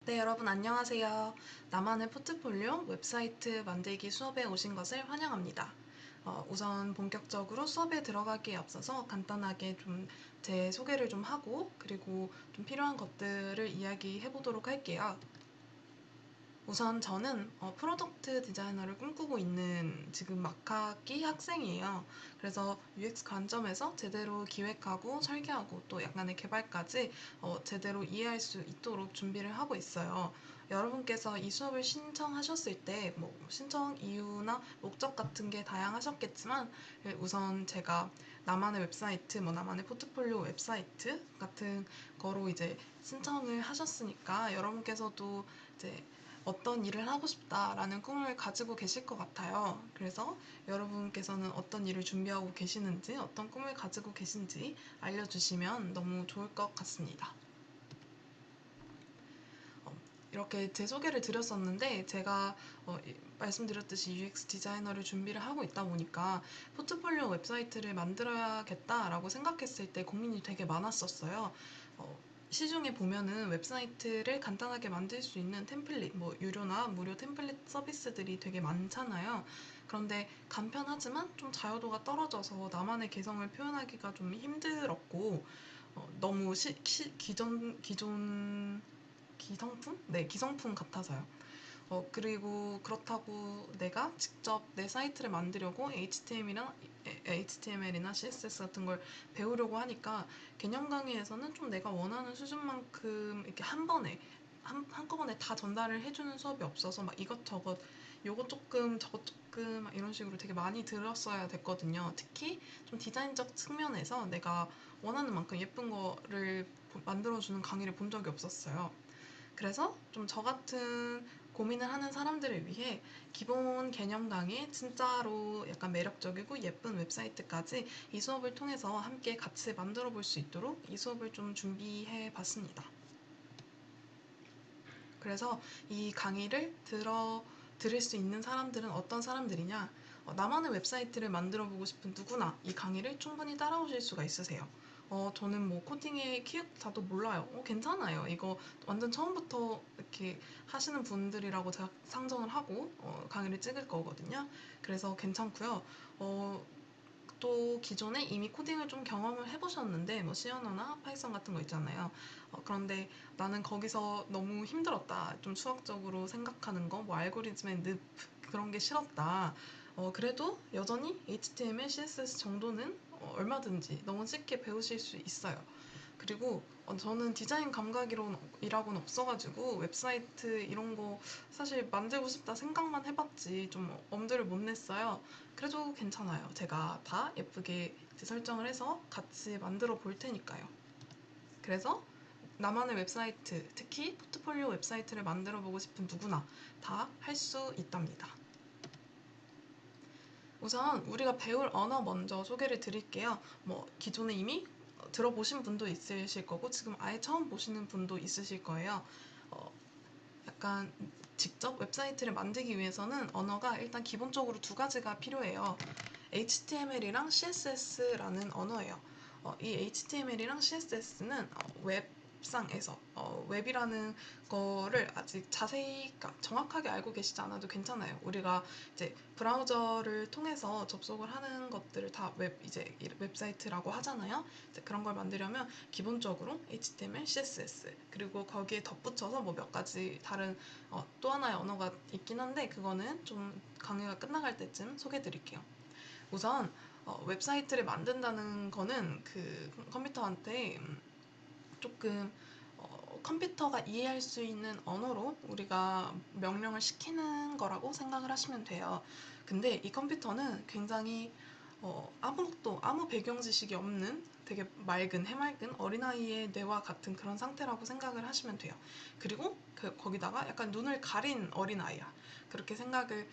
네, 여러분 안녕하세요. 나만의 포트폴리오 웹사이트 만들기 수업에 오신 것을 환영합니다. 우선 본격적으로 수업에 들어가기에 앞서서 간단하게 좀 제 소개를 좀 하고 그리고 좀 필요한 것들을 이야기해 보도록 할게요. 우선 저는 프로덕트 디자이너를 꿈꾸고 있는 지금 막학기 학생이에요. 그래서 UX 관점에서 제대로 기획하고 설계하고 또 약간의 개발까지 제대로 이해할 수 있도록 준비를 하고 있어요. 여러분께서 이 수업을 신청하셨을 때 뭐 신청 이유나 목적 같은 게 다양하셨겠지만 우선 제가 나만의 웹사이트, 뭐 나만의 포트폴리오 웹사이트 같은 거로 이제 신청을 하셨으니까 여러분께서도 이제 어떤 일을 하고 싶다라는 꿈을 가지고 계실 것 같아요. 그래서 여러분께서는 어떤 일을 준비하고 계시는지, 어떤 꿈을 가지고 계신지 알려주시면 너무 좋을 것 같습니다. 이렇게 제 소개를 드렸었는데 제가 말씀드렸듯이 UX 디자이너를 준비를 하고 있다 보니까 포트폴리오 웹사이트를 만들어야겠다라고 생각했을 때 고민이 되게 많았었어요. 어, 시중에 보면은 웹사이트를 간단하게 만들 수 있는 템플릿, 뭐 유료나 무료 템플릿 서비스들이 되게 많잖아요. 그런데 간편하지만 좀 자유도가 떨어져서 나만의 개성을 표현하기가 좀 힘들었고 너무 기성품? 네, 기성품 같아서요. 그리고 그렇다고 내가 직접 내 사이트를 만들려고 HTML이나 CSS 같은 걸 배우려고 하니까 개념 강의에서는 좀 내가 원하는 수준만큼 이렇게 한꺼번에 다 전달을 해주는 수업이 없어서 막 이것저것 요것 조금 저것 조금 막 이런 식으로 되게 많이 들었어야 됐거든요. 특히 좀 디자인적 측면에서 내가 원하는 만큼 예쁜 거를 만들어주는 강의를 본 적이 없었어요. 그래서 좀 저 같은 고민을 하는 사람들을 위해 기본 개념 강의, 진짜로 약간 매력적이고 예쁜 웹사이트까지 이 수업을 통해서 함께 같이 만들어 볼 수 있도록 이 수업을 좀 준비해 봤습니다. 그래서 이 강의를 들을 수 있는 사람들은 어떤 사람들이냐? 나만의 웹사이트를 만들어 보고 싶은 누구나 이 강의를 충분히 따라오실 수가 있으세요. 저는 뭐 코딩의 키읔자도 몰라요. 괜찮아요. 이거 완전 처음부터 이렇게 하시는 분들이라고 제가 상정을 하고 강의를 찍을 거거든요. 그래서 괜찮고요. 또 기존에 이미 코딩을 좀 경험을 해보셨는데 뭐 시어너나 파이썬 같은 거 있잖아요. 그런데 나는 거기서 너무 힘들었다. 좀 수학적으로 생각하는 거, 뭐 알고리즘의 늪 그런 게 싫었다. 그래도 여전히 HTML, CSS 정도는 얼마든지 너무 쉽게 배우실 수 있어요. 그리고 저는 디자인 감각이라고는 없어가지고 웹사이트 이런 거 사실 만들고 싶다 생각만 해봤지 좀 엄두를 못 냈어요. 그래도 괜찮아요. 제가 다 예쁘게 설정을 해서 같이 만들어 볼 테니까요. 그래서 나만의 웹사이트, 특히 포트폴리오 웹사이트를 만들어 보고 싶은 누구나 다 할 수 있답니다. 우선 우리가 배울 언어 먼저 소개를 드릴게요. 뭐 기존에 이미 들어보신 분도 있으실 거고 지금 아예 처음 보시는 분도 있으실 거예요. 어, 약간 직접 웹사이트를 만들기 위해서는 언어가 일단 기본적으로 두 가지가 필요해요. HTML이랑 CSS라는 언어예요. 이 HTML이랑 CSS는 웹상에서 웹이라는 거를 아직 자세히 그러니까 정확하게 알고 계시지 않아도 괜찮아요. 우리가 이제 브라우저를 통해서 접속을 하는 것들을 다 이제 웹사이트라고 하잖아요. 이제 그런 걸 만들려면 기본적으로 HTML, CSS 그리고 거기에 덧붙여서 뭐 몇 가지 다른 또 하나의 언어가 있긴 한데 그거는 좀 강의가 끝나갈 때쯤 소개해 드릴게요. 우선 웹사이트를 만든다는 거는 그 컴퓨터한테 조금 컴퓨터가 이해할 수 있는 언어로 우리가 명령을 시키는 거라고 생각을 하시면 돼요. 근데 이 컴퓨터는 굉장히 아무 배경 지식이 없는 되게 해맑은 어린아이의 뇌와 같은 그런 상태라고 생각을 하시면 돼요. 그리고 거기다가 약간 눈을 가린 어린아이야. 그렇게 생각을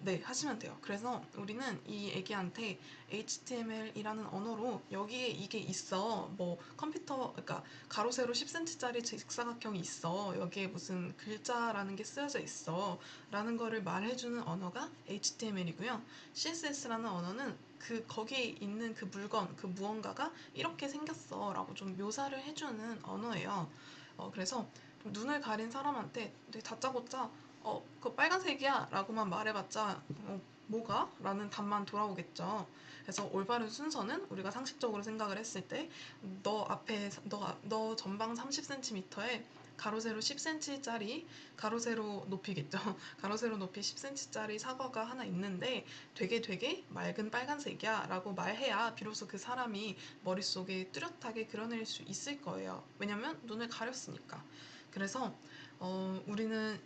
네, 하시면 돼요. 그래서 우리는 이 애기한테 HTML이라는 언어로 여기에 이게 있어. 뭐 컴퓨터, 그러니까 가로 세로 10cm짜리 직사각형이 있어. 여기에 무슨 글자라는 게 쓰여져 있어. 라는 거를 말해주는 언어가 HTML이고요. CSS라는 언어는 거기에 있는 그 물건, 그 무언가가 이렇게 생겼어. 라고 좀 묘사를 해주는 언어예요. 그래서 눈을 가린 사람한테 되게 다짜고짜 그거 빨간색이야 라고만 말해봤자 뭐가? 라는 답만 돌아오겠죠. 그래서 올바른 순서는 우리가 상식적으로 생각을 했을 때 너 앞에 너 전방 30cm에 가로 세로 10cm짜리 가로 세로 높이겠죠. 가로 세로 높이 10cm짜리 사과가 하나 있는데 되게 맑은 빨간색이야 라고 말해야 비로소 그 사람이 머릿속에 뚜렷하게 그려낼 수 있을 거예요. 왜냐면 눈을 가렸으니까. 그래서 우리는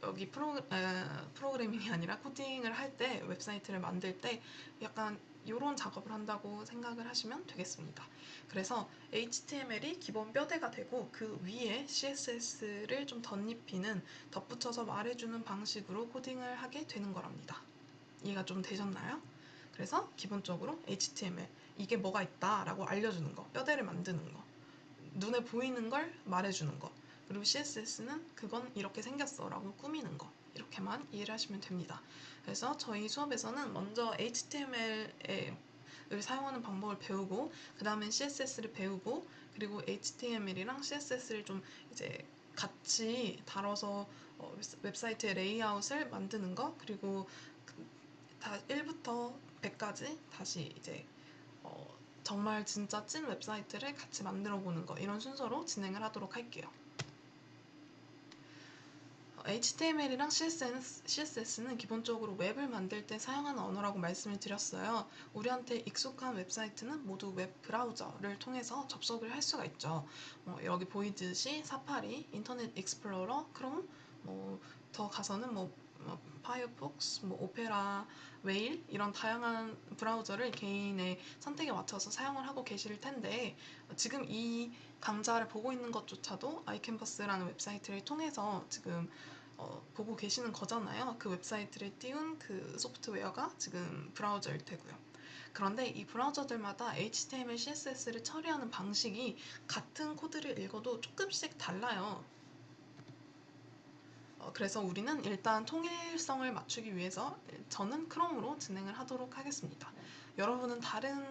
여기 프로그래밍이 아니라 코딩을 할 때, 웹사이트를 만들 때 약간 이런 작업을 한다고 생각을 하시면 되겠습니다. 그래서 HTML이 기본 뼈대가 되고 그 위에 CSS를 좀 덧붙여서 말해주는 방식으로 코딩을 하게 되는 거랍니다. 이해가 좀 되셨나요? 그래서 기본적으로 HTML, 이게 뭐가 있다 라고 알려주는 거, 뼈대를 만드는 거, 눈에 보이는 걸 말해주는 거, 그리고 CSS는 그건 이렇게 생겼어 라고 꾸미는 거, 이렇게만 이해를 하시면 됩니다. 그래서 저희 수업에서는 먼저 HTML을 사용하는 방법을 배우고 그 다음엔 CSS를 배우고 그리고 HTML이랑 CSS를 좀 이제 같이 다뤄서 웹사이트의 레이아웃을 만드는 거, 그리고 다 1부터 100까지 다시 이제 정말 진짜 찐 웹사이트를 같이 만들어 보는 거, 이런 순서로 진행을 하도록 할게요. HTML이랑 CSS는 기본적으로 웹을 만들 때 사용하는 언어라고 말씀을 드렸어요. 우리한테 익숙한 웹사이트는 모두 웹 브라우저를 통해서 접속을 할 수가 있죠. 여기 보이듯이 사파리, 인터넷 익스플로러, 크롬, 더 가서는 파이어폭스, 오페라, 웨일 이런 다양한 브라우저를 개인의 선택에 맞춰서 사용을 하고 계실 텐데 지금 이 강좌를 보고 있는 것조차도 아이캔버스라는 웹사이트를 통해서 지금 보고 계시는 거잖아요. 그 웹사이트를 띄운 그 소프트웨어가 지금 브라우저일 테고요. 그런데 이 브라우저들마다 HTML, CSS를 처리하는 방식이 같은 코드를 읽어도 조금씩 달라요. 그래서 우리는 일단 통일성을 맞추기 위해서 저는 크롬으로 진행을 하도록 하겠습니다. 여러분은 다른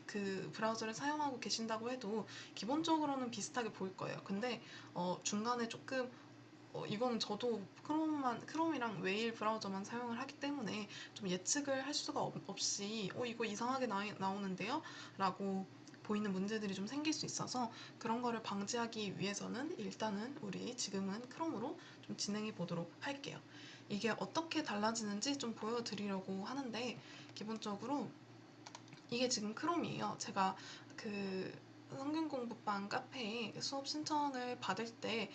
그 브라우저를 사용하고 계신다고 해도 기본적으로는 비슷하게 보일 거예요. 근데 중간에 조금 이거는 저도 크롬이랑 웨일 브라우저만 사용을 하기 때문에 좀 예측을 할 수가 없이 이거 이상하게 나오는데요? 라고 보이는 문제들이 좀 생길 수 있어서 그런 거를 방지하기 위해서는 일단은 우리 지금은 크롬으로 좀 진행해 보도록 할게요. 이게 어떻게 달라지는지 좀 보여드리려고 하는데 기본적으로 이게 지금 크롬이에요. 제가 그 성균공부방 카페에 수업 신청을 받을 때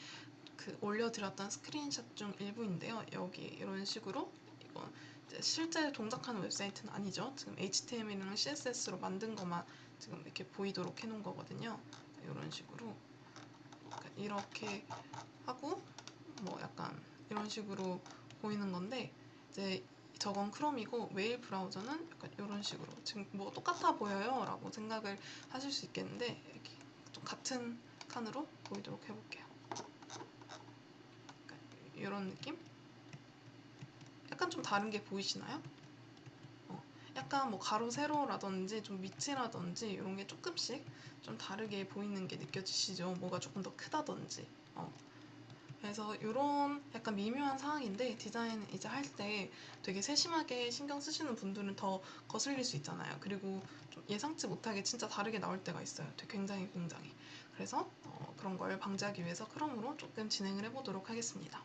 올려드렸던 스크린샷 중 일부인데요. 여기 이런 식으로 이건 실제 동작하는 웹사이트는 아니죠. 지금 HTML이랑 CSS로 만든 것만 지금 이렇게 보이도록 해놓은 거거든요. 이런 식으로 이렇게 하고 약간 이런 식으로 보이는 건데 이제 저건 크롬이고 웨일 브라우저는 약간 이런 식으로 지금 똑같아 보여요 라고 생각을 하실 수 있겠는데 이렇게 좀 같은 칸으로 보이도록 해볼게요. 이런 느낌? 약간 좀 다른 게 보이시나요? 약간 가로 세로라든지 좀 위치라든지 이런 게 조금씩 좀 다르게 보이는 게 느껴지시죠? 뭐가 조금 더 크다든지. 그래서 이런 약간 미묘한 상황인데 디자인 이제 할 때 되게 세심하게 신경 쓰시는 분들은 더 거슬릴 수 있잖아요. 그리고 좀 예상치 못하게 진짜 다르게 나올 때가 있어요. 되게 굉장히. 그래서 그런 걸 방지하기 위해서 크롬으로 조금 진행을 해보도록 하겠습니다.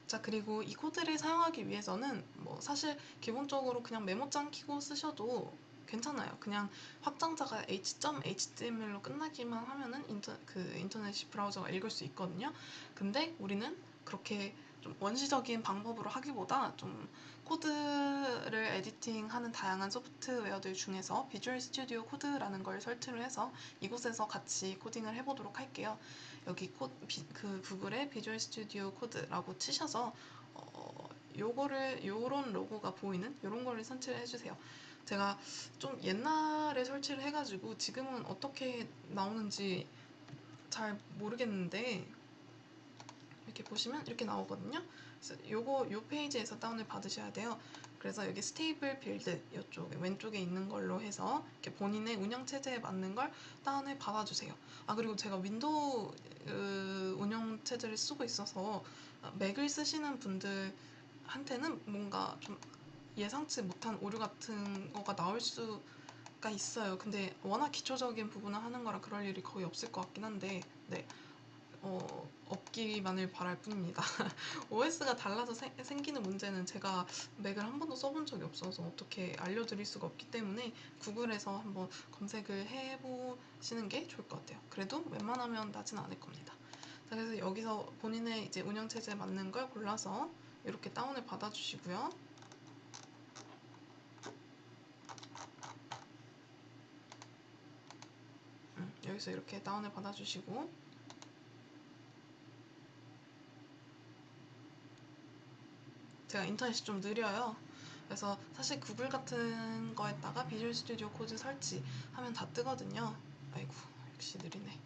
자, 그리고 이 코드를 사용하기 위해서는 사실 기본적으로 그냥 메모장 키고 쓰셔도 괜찮아요. 그냥 확장자가 h.html로 끝나기만 하면은 인터넷 브라우저가 읽을 수 있거든요. 근데 우리는 그렇게 좀 원시적인 방법으로 하기보다 좀 코드를 에디팅하는 다양한 소프트웨어들 중에서 비주얼 스튜디오 코드라는 걸 설치를 해서 이곳에서 같이 코딩을 해보도록 할게요. 여기 구글에 비주얼 스튜디오 코드라고 치셔서 요런 로고가 보이는 요런 거를 설치를 해주세요. 제가 좀 옛날에 설치를 해가지고 지금은 어떻게 나오는지 잘 모르겠는데 이렇게 보시면 이렇게 나오거든요. 그래서 요 페이지에서 다운을 받으셔야 돼요. 그래서 여기 스테이블 빌드 이쪽에 왼쪽에 있는 걸로 해서 이렇게 본인의 운영 체제에 맞는 걸 다운을 받아주세요. 아, 그리고 제가 윈도우 운영 체제를 쓰고 있어서 맥을 쓰시는 분들한테는 뭔가 좀 예상치 못한 오류 같은 거가 나올 수가 있어요. 근데 워낙 기초적인 부분을 하는 거라 그럴 일이 거의 없을 것 같긴 한데, 네, 없기만을 바랄 뿐입니다. OS가 달라서 생기는 문제는 제가 맥을 한 번도 써본 적이 없어서 어떻게 알려드릴 수가 없기 때문에 구글에서 한번 검색을 해보시는 게 좋을 것 같아요. 그래도 웬만하면 나진 않을 겁니다. 자, 그래서 여기서 본인의 이제 운영체제에 맞는 걸 골라서 이렇게 다운을 받아주시고요. 여기서 이렇게 다운을 받아주시고, 제가 인터넷이 좀 느려요. 그래서 사실 구글 같은 거에다가 비주얼 스튜디오 코드 설치하면 다 뜨거든요. 아이고, 역시 느리네.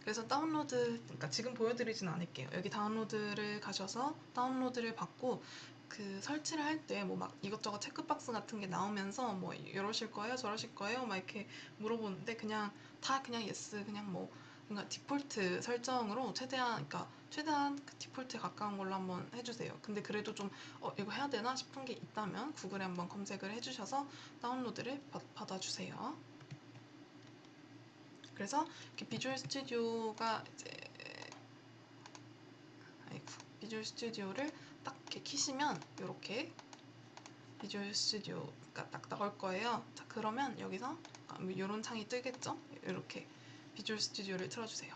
그래서 다운로드, 그러니까 지금 보여드리진 않을게요. 여기 다운로드를 가셔서 다운로드를 받고 그 설치를 할 때 뭐 막 이것저것 체크박스 같은 게 나오면서 뭐 이러실 거예요, 저러실 거예요, 막 이렇게 물어보는데 그냥 다 그냥 yes, 그냥 뭐 그러니까 디폴트 설정으로 최대한 그 디폴트에 가까운 걸로 한번 해주세요. 근데 그래도 좀 이거 해야 되나 싶은 게 있다면 구글에 한번 검색을 해주셔서 다운로드를 받아주세요. 그래서 이렇게 비주얼 스튜디오가 이제 비주얼 스튜디오를 딱 이렇게 키시면 이렇게 비주얼 스튜디오가 딱 나올 거예요. 자, 그러면 여기서 이런 창이 뜨겠죠? 이렇게 비주얼 스튜디오를 틀어주세요.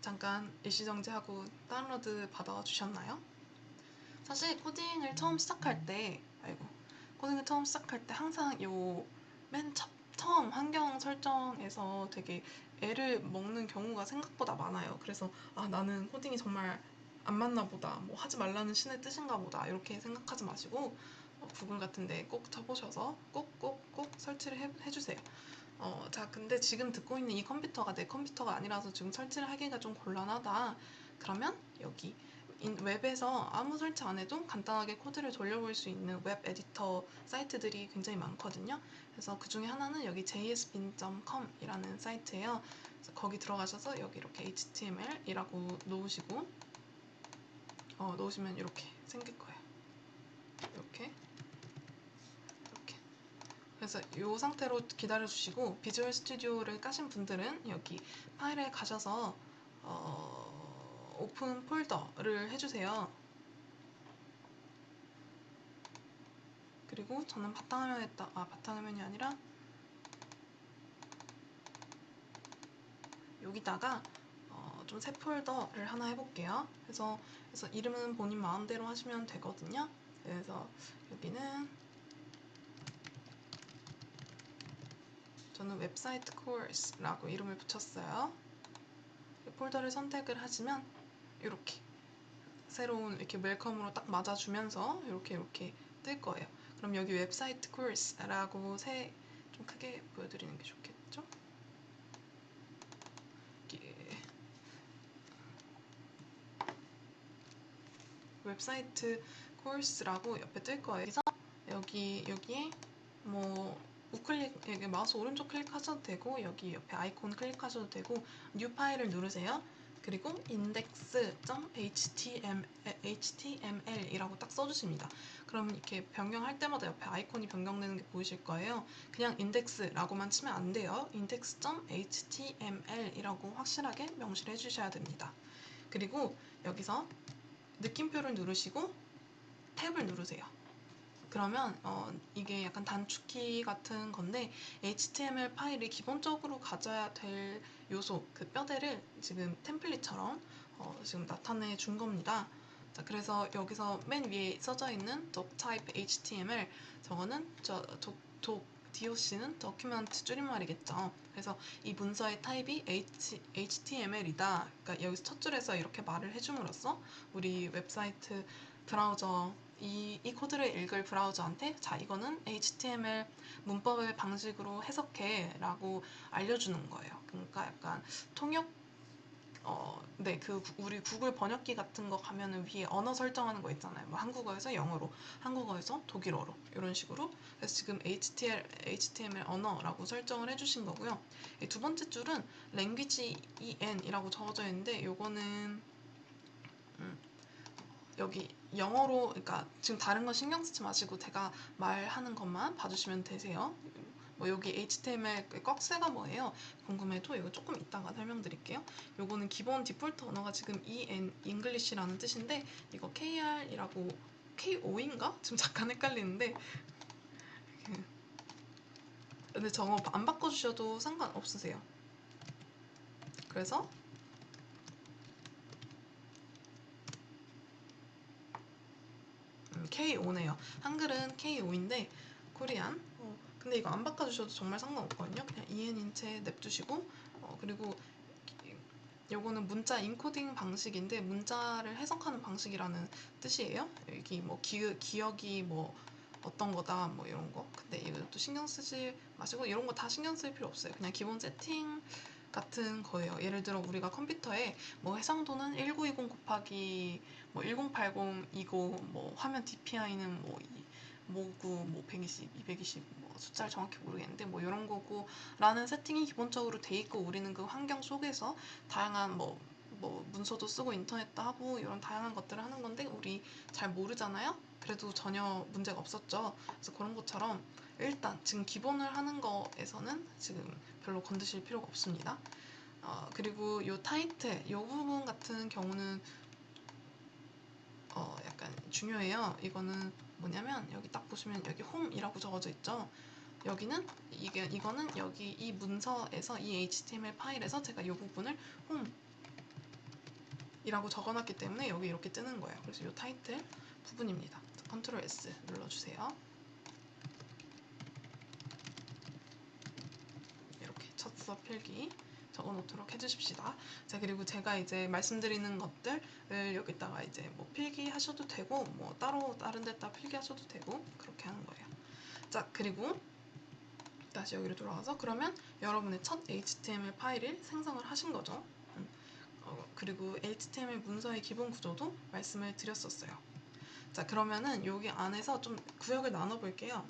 잠깐 일시정지하고 다운로드 받아주셨나요? 사실 코딩을 처음 시작할 때, 항상 맨 처음 환경 설정에서 되게 애를 먹는 경우가 생각보다 많아요. 그래서 나는 코딩이 정말 안 맞나 보다, 뭐 하지 말라는 신의 뜻인가 보다 이렇게 생각하지 마시고 구글 같은 데 꼭 쳐보셔서 꼭 설치를 해주세요. 자, 근데 지금 듣고 있는 이 컴퓨터가 내 컴퓨터가 아니라서 지금 설치를 하기가 좀 곤란하다. 그러면 여기 웹에서 아무 설치 안 해도 간단하게 코드를 돌려볼 수 있는 웹 에디터 사이트들이 굉장히 많거든요. 그래서 그 중에 하나는 여기 jsbin.com 이라는 사이트예요. 그래서 거기 들어가셔서 여기 이렇게 html이라고 놓으시면 이렇게 생길 거예요. 이렇게. 그래서 이 상태로 기다려 주시고 비주얼 스튜디오를 까신 분들은 여기 파일에 가셔서 오픈 폴더를 해주세요. 그리고 저는 바탕화면이 아니라 여기다가 좀 새 폴더를 하나 해볼게요. 그래서 이름은 본인 마음대로 하시면 되거든요. 그래서 여기는 저는 웹사이트 코र्스라고 이름을 붙였어요. 폴더를 선택을 하시면 이렇게 새로운 이렇게 웰컴으로 딱 맞아주면서 이렇게 뜰 거예요. 그럼 여기 웹사이트 코र्스라고 좀 크게 보여드리는 게 좋겠죠? 웹사이트 코र्스라고 옆에 뜰 거예요. 그래서 여기에 뭐 여기 마우스 오른쪽 클릭하셔도 되고 여기 옆에 아이콘 클릭하셔도 되고 뉴 파일을 누르세요. 그리고 index.html이라고 딱 써주십니다. 그럼 이렇게 변경할 때마다 옆에 아이콘이 변경되는 게 보이실 거예요. 그냥 index라고만 치면 안 돼요. index.html이라고 확실하게 명시를 해주셔야 됩니다. 그리고 여기서 느낌표를 누르시고 탭을 누르세요. 그러면 이게 약간 단축키 같은 건데 HTML 파일이 기본적으로 가져야 될 요소, 그 뼈대를 지금 템플릿처럼 지금 나타내 준 겁니다. 자, 그래서 여기서 맨 위에 써져 있는 doctype HTML, 저거는 DOC는 document 줄임말이겠죠. 그래서 이 문서의 타입이 HTML이다. 그러니까 여기서 첫 줄에서 이렇게 말을 해줌으로써 우리 웹사이트 브라우저 이 코드를 읽을 브라우저한테 자, 이거는 HTML 문법의 방식으로 해석해 라고 알려주는 거예요. 그러니까 약간 통역 네, 우리 구글 번역기 같은 거 가면은 위에 언어 설정하는 거 있잖아요. 뭐 한국어에서 영어로, 한국어에서 독일어로 이런 식으로. 그래서 지금 HTML 언어라고 설정을 해주신 거고요. 이 두 번째 줄은 language en이라고 적어져 있는데 요거는 여기 영어로, 그러니까 지금 다른 거 신경 쓰지 마시고 제가 말하는 것만 봐주시면 되세요. 뭐 여기 HTML 꺽쇠가 뭐예요? 궁금해도 이거 조금 이따가 설명드릴게요. 요거는 기본 디폴트 언어가 지금 English라는 뜻인데 이거 KR이라고 KO인가? 지금 잠깐 헷갈리는데 근데 저거 안 바꿔주셔도 상관없으세요. 그래서 K5네요. 한글은 K5인데 코리안. 근데 이거 안 바꿔주셔도 정말 상관없거든요. 그냥 EN인 채 냅두시고 그리고 요거는 문자 인코딩 방식인데 문자를 해석하는 방식이라는 뜻이에요. 여기 뭐 기억이 뭐 어떤 거다 뭐 이런 거. 근데 이것도 신경 쓰지 마시고 이런 거 다 신경 쓸 필요 없어요. 그냥 기본 세팅 같은 거예요. 예를 들어 우리가 컴퓨터에 뭐 해상도는 1920 곱하기 뭐 1080이고 뭐 화면 DPI는 뭐 뭐고 뭐 120, 220 뭐 숫자를 정확히 모르겠는데 뭐 이런 거고 라는 세팅이 기본적으로 돼 있고 우리는 그 환경 속에서 다양한 뭐 문서도 쓰고 인터넷도 하고 이런 다양한 것들을 하는 건데 우리 잘 모르잖아요. 그래도 전혀 문제가 없었죠. 그래서 그런 것처럼 일단 지금 기본을 하는 거에서는 지금 별로 건드실 필요가 없습니다. 그리고 요 타이틀, 요 부분 같은 경우는 약간 중요해요. 이거는 뭐냐면 여기 딱 보시면 여기 홈이라고 적어져 있죠. 여기는 이거는 여기 이 문서에서 이 HTML 파일에서 제가 이 부분을 홈이라고 적어놨기 때문에 여기 이렇게 뜨는 거예요. 그래서 이 타이틀 부분입니다. 컨트롤 S 눌러주세요. 이렇게 첫 수업 필기 적어놓도록 해주십시다. 자, 그리고 제가 이제 말씀드리는 것들을 여기다가 이제 뭐 필기하셔도 되고 뭐 따로 다른 데다 필기하셔도 되고 그렇게 하는 거예요. 자, 그리고 다시 여기로 돌아와서 그러면 여러분의 첫 HTML 파일을 생성을 하신 거죠. 그리고 HTML 문서의 기본 구조도 말씀을 드렸었어요. 자, 그러면은 여기 안에서 좀 구역을 나눠 볼게요.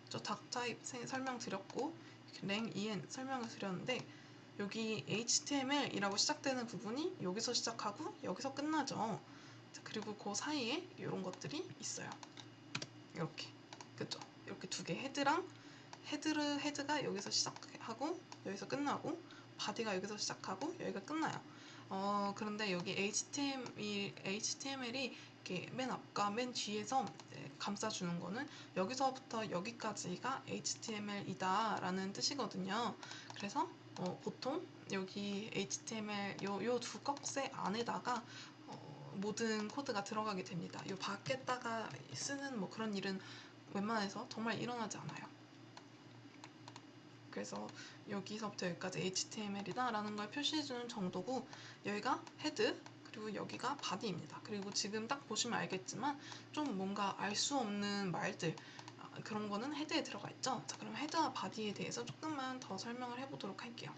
저 닥타입 설명드렸고 랭en 설명을 드렸는데 여기 HTML이라고 시작되는 부분이 여기서 시작하고 여기서 끝나죠. 자, 그리고 그 사이에 이런 것들이 있어요. 이렇게, 그죠? 이렇게 두 개, 헤드가 여기서 시작하고 여기서 끝나고 바디가 여기서 시작하고 여기가 끝나요. 그런데 여기 HTML이 이렇게 맨 앞과 맨 뒤에서 감싸주는 거는 여기서부터 여기까지가 HTML이다 라는 뜻이거든요. 그래서 보통 여기 HTML 요 두 꺽쇠 안에다가 모든 코드가 들어가게 됩니다. 요 밖에다가 쓰는 뭐 그런 일은 웬만해서 정말 일어나지 않아요. 그래서 여기서부터 여기까지 HTML이다 라는 걸 표시해주는 정도고 여기가 헤드 그리고 여기가 바디입니다. 그리고 지금 딱 보시면 알겠지만 좀 뭔가 알 수 없는 말들 그런 거는 헤드에 들어가 있죠. 자, 그럼 헤드와 바디에 대해서 조금만 더 설명을 해보도록 할게요.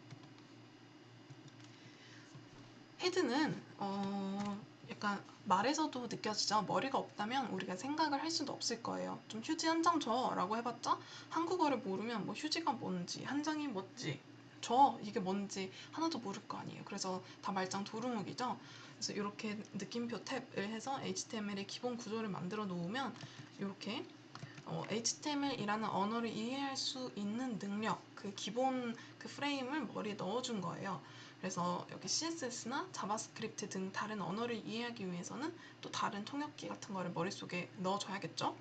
헤드는 약간 말에서도 느껴지죠. 머리가 없다면 우리가 생각을 할 수도 없을 거예요. 좀 휴지 한 장 줘 라고 해봤자 한국어를 모르면 뭐 휴지가 뭔지 한 장이 뭔지 줘 이게 뭔지 하나도 모를 거 아니에요. 그래서 다 말짱 도루묵이죠. 그래서 이렇게 느낌표 탭을 해서 HTML의 기본 구조를 만들어 놓으면 이렇게 HTML이라는 언어를 이해할 수 있는 능력, 그 기본 그 프레임을 머리에 넣어준 거예요. 그래서 여기 CSS나 자바스크립트 등 다른 언어를 이해하기 위해서는 또 다른 통역기 같은 거를 머릿속에 넣어줘야겠죠?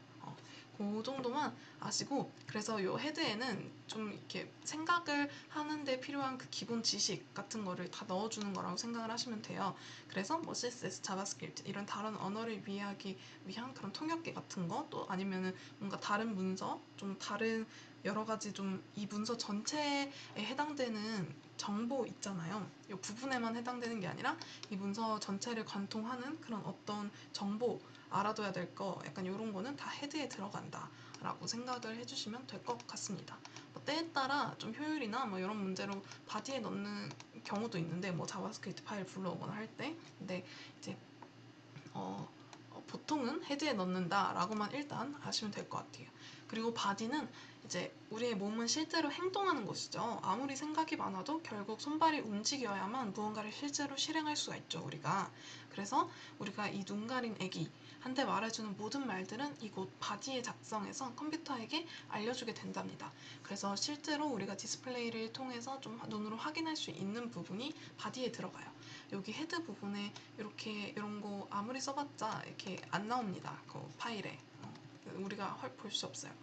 그 정도만 아시고 그래서 이 헤드에는 좀 이렇게 생각을 하는데 필요한 그 기본 지식 같은 거를 다 넣어주는 거라고 생각을 하시면 돼요. 그래서 뭐 CSS, 자바스크립트 이런 다른 언어를 이해하기 위한 그런 통역기 같은 거 또 아니면은 뭔가 다른 문서 좀 다른 여러 가지 좀 이 문서 전체에 해당되는 정보 있잖아요. 이 부분에만 해당되는 게 아니라 이 문서 전체를 관통하는 그런 어떤 정보 알아둬야 될 거 약간 이런 거는 다 헤드에 들어간다 라고 생각을 해주시면 될 것 같습니다. 뭐 때에 따라 좀 효율이나 뭐 이런 문제로 바디에 넣는 경우도 있는데 뭐 자바스크립트 파일 불러오거나 할 때. 근데 이제 보통은 헤드에 넣는다라고만 일단 아시면 될 것 같아요. 그리고 바디는 이제 우리의 몸은 실제로 행동하는 곳이죠. 아무리 생각이 많아도 결국 손발이 움직여야만 무언가를 실제로 실행할 수가 있죠, 우리가. 그래서 우리가 이 눈 가린 애기한테 말해주는 모든 말들은 이곳 바디에 작성해서 컴퓨터에게 알려주게 된답니다. 그래서 실제로 우리가 디스플레이를 통해서 좀 눈으로 확인할 수 있는 부분이 바디에 들어가요. 여기 헤드 부분에 이렇게 이런 거 아무리 써봤자 이렇게 안 나옵니다. 그 파일에 우리가 볼 수 없어요.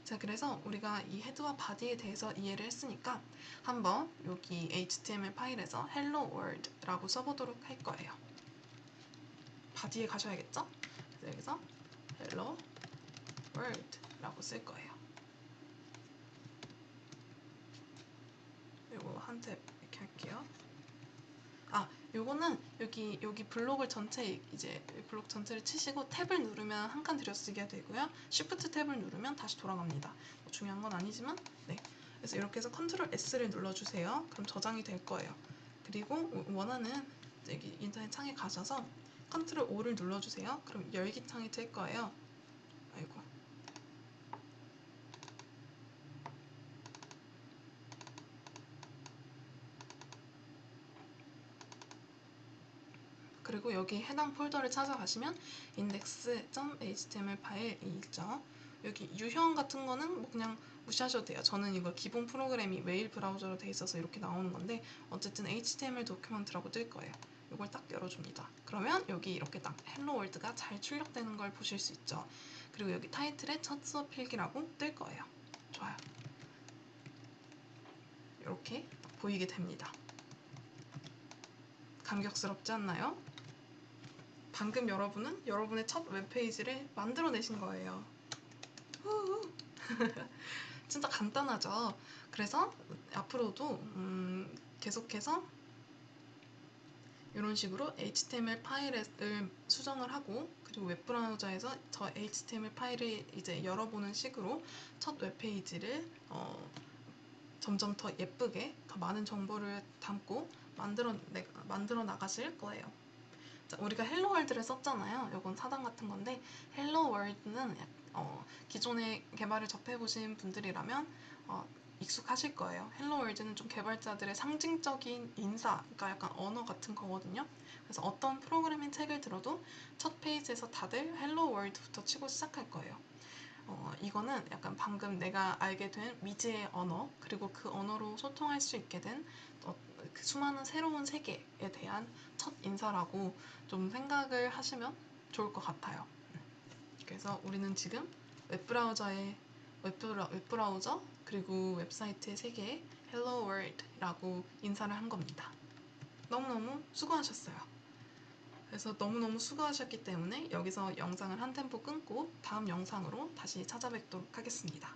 자, 그래서 우리가 이 헤드와 바디에 대해서 이해를 했으니까 한번 여기 HTML 파일에서 Hello World라고 써보도록 할 거예요. 바디에 가셔야겠죠? 그래서 여기서 Hello World라고 쓸 거예요. 이거 한 탭 이렇게 할게요. 요거는 여기 블록을 전체 이제 블록 전체를 치시고 탭을 누르면 한 칸 들여쓰기가 되고요. Shift 탭을 누르면 다시 돌아갑니다. 뭐 중요한 건 아니지만 네. 그래서 이렇게 해서 Ctrl S를 눌러주세요. 그럼 저장이 될 거예요. 그리고 원하는 여기 인터넷 창에 가셔서 Ctrl O를 눌러주세요. 그럼 열기 창이 뜰 거예요. 아이고. 그리고 여기 해당 폴더를 찾아가시면 index.html 파일이 있죠. 여기 유형 같은 거는 뭐 그냥 무시하셔도 돼요. 저는 이거 기본 프로그램이 메일 브라우저로 돼 있어서 이렇게 나오는 건데 어쨌든 HTML 도큐먼트라고 뜰 거예요. 이걸 딱 열어줍니다. 그러면 여기 이렇게 딱 헬로 월드가 잘 출력되는 걸 보실 수 있죠. 그리고 여기 타이틀에 첫 수업 필기라고 뜰 거예요. 좋아요. 이렇게 보이게 됩니다. 감격스럽지 않나요? 방금 여러분은 여러분의 첫 웹페이지를 만들어내신 거예요. 진짜 간단하죠. 그래서 앞으로도 계속해서 이런 식으로 HTML 파일을 수정을 하고 그리고 웹브라우저에서 저 HTML 파일을 이제 열어보는 식으로 첫 웹페이지를 점점 더 예쁘게 더 많은 정보를 담고 만들어 나가실 거예요. 자, 우리가 헬로 월드를 썼잖아요. 이건 사단 같은 건데 헬로 월드는 기존에 개발을 접해보신 분들이라면 익숙하실 거예요. 헬로 월드는 좀 개발자들의 상징적인 인사, 그러니까 약간 언어 같은 거거든요. 그래서 어떤 프로그래밍 책을 들어도 첫 페이지에서 다들 헬로 월드부터 치고 시작할 거예요. 이거는 약간 방금 내가 알게 된 미지의 언어, 그리고 그 언어로 소통할 수 있게 된 그 수많은 새로운 세계에 대한 첫 인사라고 좀 생각을 하시면 좋을 것 같아요. 그래서 우리는 지금 웹브라우저 그리고 웹사이트의 세계에 Hello World라고 인사를 한 겁니다. 너무너무 수고하셨어요. 그래서 너무너무 수고하셨기 때문에 여기서 영상을 한 템포 끊고 다음 영상으로 다시 찾아뵙도록 하겠습니다.